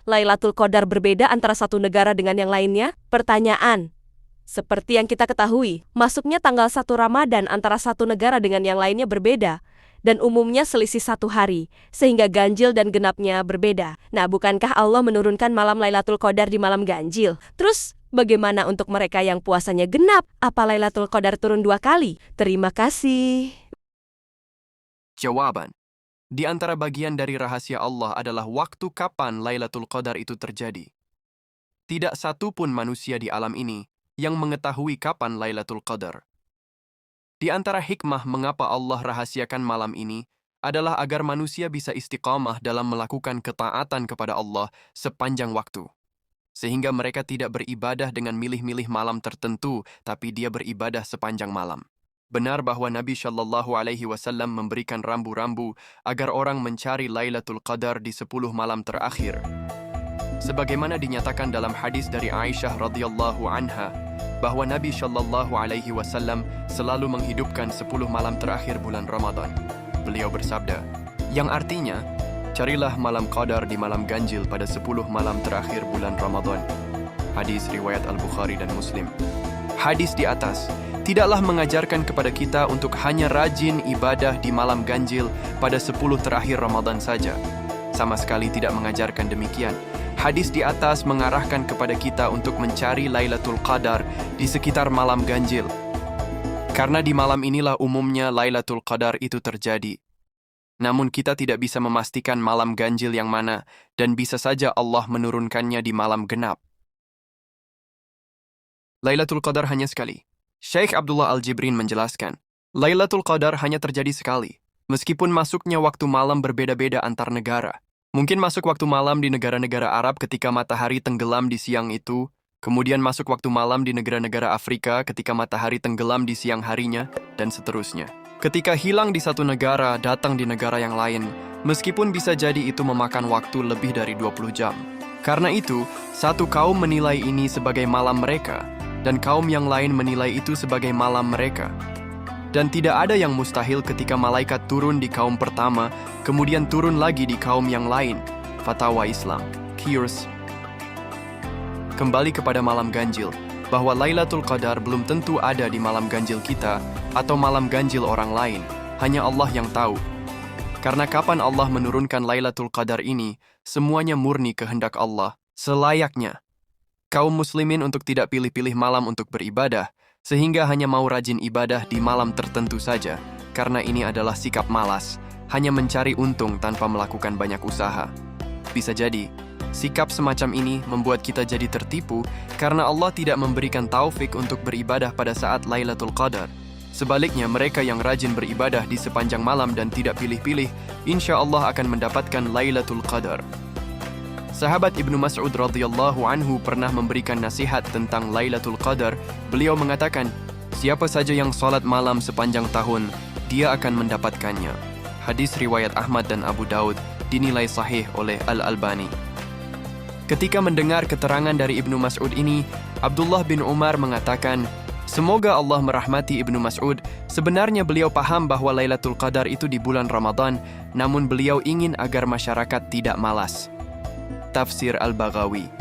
Lailatul Qadar berbeda antara satu negara dengan yang lainnya? Pertanyaan. Seperti yang kita ketahui, masuknya tanggal 1 Ramadan antara satu negara dengan yang lainnya berbeda, dan umumnya selisih 1 hari, sehingga ganjil dan genapnya berbeda. Nah, bukankah Allah menurunkan malam Lailatul Qadar di malam ganjil? Terus, bagaimana untuk mereka yang puasanya genap? Apa Lailatul Qadar turun 2 kali? Terima kasih. Jawaban. Di antara bagian dari rahasia Allah adalah waktu kapan Lailatul Qadar itu terjadi. Tidak satu pun manusia di alam ini yang mengetahui kapan Lailatul Qadar. Di antara hikmah mengapa Allah rahasiakan malam ini adalah agar manusia bisa istiqamah dalam melakukan ketaatan kepada Allah sepanjang waktu. Sehingga mereka tidak beribadah dengan milih-milih malam tertentu, tapi dia beribadah sepanjang malam. Benar bahwa Nabi Shallallahu Alaihi Wasallam memberikan rambu-rambu agar orang mencari Lailatul Qadar di 10 malam terakhir. Sebagaimana dinyatakan dalam hadis dari Aisyah radhiyallahu anha, bahwa Nabi Shallallahu Alaihi Wasallam selalu menghidupkan 10 malam terakhir bulan Ramadan. Beliau bersabda, yang artinya, carilah malam Qadar di malam ganjil pada 10 malam terakhir bulan Ramadan. Hadis riwayat Al-Bukhari dan Muslim. Hadis di atas tidaklah mengajarkan kepada kita untuk hanya rajin ibadah di malam ganjil pada 10 terakhir Ramadan saja. Sama sekali tidak mengajarkan demikian. Hadis di atas mengarahkan kepada kita untuk mencari Lailatul Qadar di sekitar malam ganjil. Karena di malam inilah umumnya Lailatul Qadar itu terjadi. Namun kita tidak bisa memastikan malam ganjil yang mana, dan bisa saja Allah menurunkannya di malam genap. Lailatul Qadar hanya sekali. Syekh Abdullah Al-Jibrin menjelaskan, Lailatul Qadar hanya terjadi sekali, meskipun masuknya waktu malam berbeda-beda antar negara. Mungkin masuk waktu malam di negara-negara Arab ketika matahari tenggelam di siang itu, kemudian masuk waktu malam di negara-negara Afrika ketika matahari tenggelam di siang harinya, dan seterusnya. Ketika hilang di satu negara, datang di negara yang lain, meskipun bisa jadi itu memakan waktu lebih dari 20 jam. Karena itu, satu kaum menilai ini sebagai malam mereka, dan kaum yang lain menilai itu sebagai malam mereka. Dan tidak ada yang mustahil ketika malaikat turun di kaum pertama, kemudian turun lagi di kaum yang lain. Fatwa Islam. Kiers. Kembali kepada malam ganjil, bahwa Lailatul Qadar belum tentu ada di malam ganjil kita atau malam ganjil orang lain. Hanya Allah yang tahu. Karena kapan Allah menurunkan Lailatul Qadar ini, semuanya murni kehendak Allah, selayaknya. Kaum muslimin untuk tidak pilih-pilih malam untuk beribadah, sehingga hanya mau rajin ibadah di malam tertentu saja, karena ini adalah sikap malas, hanya mencari untung tanpa melakukan banyak usaha. Bisa jadi, sikap semacam ini membuat kita jadi tertipu karena Allah tidak memberikan taufik untuk beribadah pada saat Lailatul Qadar. Sebaliknya, mereka yang rajin beribadah di sepanjang malam dan tidak pilih-pilih, insya Allah akan mendapatkan Lailatul Qadar. Sahabat Ibnu Mas'ud radhiyallahu anhu pernah memberikan nasihat tentang Lailatul Qadar. Beliau mengatakan, siapa saja yang salat malam sepanjang tahun, dia akan mendapatkannya. Hadis riwayat Ahmad dan Abu Daud dinilai sahih oleh Al-Albani. Ketika mendengar keterangan dari Ibnu Mas'ud ini, Abdullah bin Umar mengatakan, semoga Allah merahmati Ibnu Mas'ud. Sebenarnya beliau paham bahwa Lailatul Qadar itu di bulan Ramadan, namun beliau ingin agar masyarakat tidak malas. Tafsir Al-Baghawi.